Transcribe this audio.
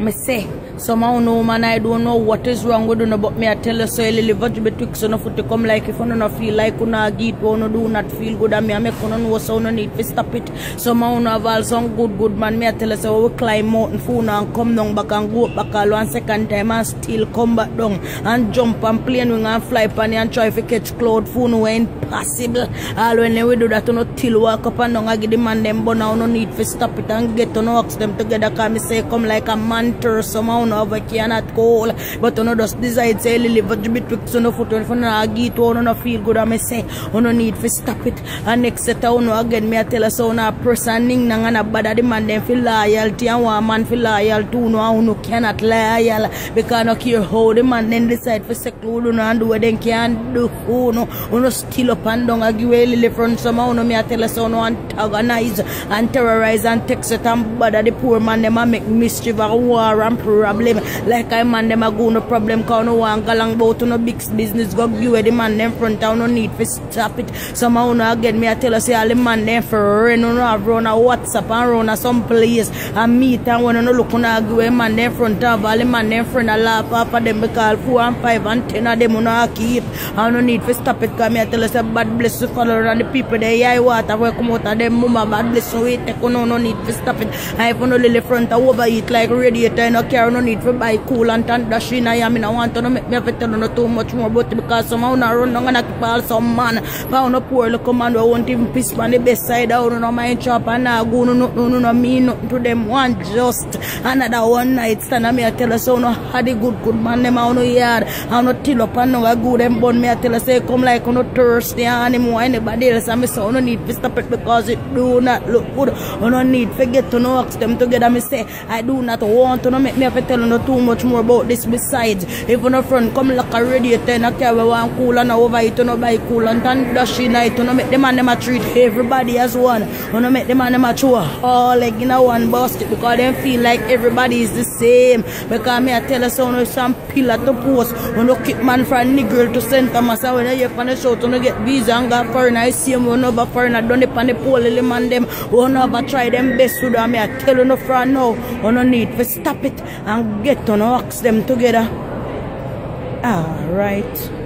me say, somehow no man, I don't know what is wrong with you, but me I tell you so you live with betwixt so no foot to come like if you don't feel like you not get you do not feel good and me I make you know so no need to stop it. Somehow no have all some good man, me I tell you so we climb mountain phone and come down back and go up back all one second time and still come back down and jump and plane wing and fly pan and try to catch cloud phone were impossible. All when we do that you know till walk up and down and give the man them but now no need to stop it and get to know ask them together cause me say come like a mantra somehow no over cannot go but you know just decide say live with betwixt no foot if you not get you no feel good and me say you no need to stop it and next set you know again me I tell you so no person ning nang and a bad the man them feel loyalty and one man feel loyal too no cannot loyal because no care how the man then decide for seclude no and do what they can do no still up and down and give a little front somehow no me I tell you so no antagonize and terrorize and text it and bother the poor man them a make mischief and war and problem like I man them a go no problem cause no one galang bout no big business go give the man them front down no need for stop it somehow no again me I tell you say all the man them for run no have run a WhatsApp and run a some place and meet and when no look on a give man them front of all the man them friend a laugh after them because 4 and 5 and 10 of them no keep and no need for stop it cause me I tell you say bad bless the follower and the people they I water will come out of them mama bad bless so we take no need for stop it I have no little front overheat like radiator no care no need for buy coolant and dash in I am in I want to no make me have to tell no too much more about it because somehow no run down and keep all some man but no poor look man we won't even piss on the best side out no mind chop and no go no mean nothing to them one just another one night stand and me I tell you so no had the good man them out no yard and no till up and no a good them bun me I tell you say come like no thirsty anymore anybody else and me so no need to stop it because it do not look good no need forget to no ask them together me say I do not want to no make me have to tell you no too much more about this besides if no friend come like a radiator and I carry one coolant over it to no buy coolant and dash in it to no make them and them a treat everybody as one no make them and them a chew all like in a one basket because them feel like everybody is the same because me I tell you so no some pillar to post no keep man from nigger to center massa when you on the show to no get visa and go foreign I see them no over foreign done it on the pole little man them no ever try them best to do me I tell you no from now no need to stop it and get to no ask them together. All right.